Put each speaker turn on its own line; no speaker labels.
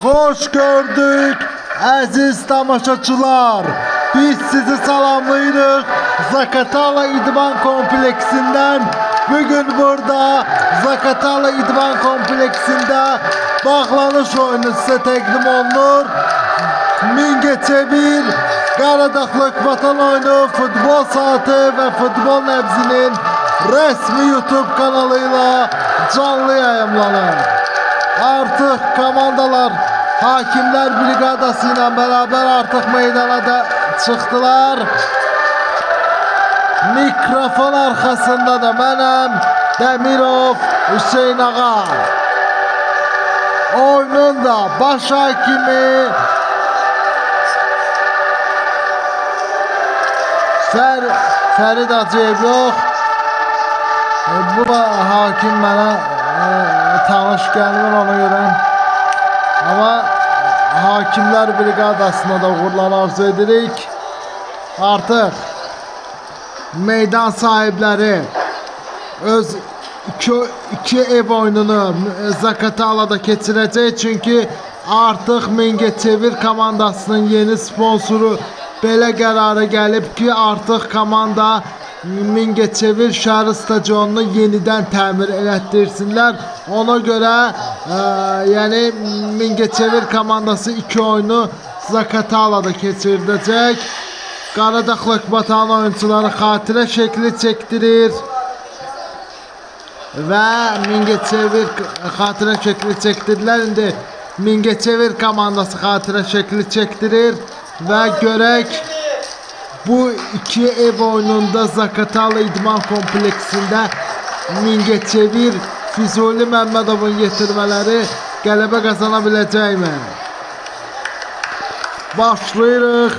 Hoş gördük aziz tamaşaçılar. Biz sizi salamlayırıq Zaqatala İdman Kompleksinden. Bugün burada Zaqatala İdman Kompleksinde bağlanış oyunu size təqdim olunur. Mingəçevir Qaradağlıq Vatan oyunu futbol saati ve futbol nəbzinin resmi YouTube kanalıyla canlı yayımlanır. Artık komandalar Hakimler Brigadası ile beraber artık meydana da çıktılar. Mikrofon arkasında da mənim Demirov Hüseyin Ağa. Oyunun da baş hakimi Ferid Acıyev yok. Bu hakim bana tanış gəlmir ona göre. Ama Hakimler Brigadasına da uğurlar arzu edirik. Artık meydan sahipleri öz iki ev oyununu Zaqatalada keçirəcək. Çünkü artık Mingəçevir komandasının yeni sponsoru belə qərara gəlib ki, artık komanda Mingəçevir şəhər stadionunu yenidən təmir elətdirsinlər. Ona görə yəni Mingəçevir komandası iki oyunu Zaqatalada keçirdəcək. Qaradağlıq Vatan oyuncuları xatirə şəkli çəkdirir və Mingəçevir xatirə şəkli çəkdirdilər. İndi Mingəçevir komandası xatirə şəkli çəkdirir və görək bu iki ev oyununda Zaqatala İdman Kompleksində Mingəçevir Füzuli Məmmədovun yetirmələri qələbə qazana biləcəkmi? Başlayırıq.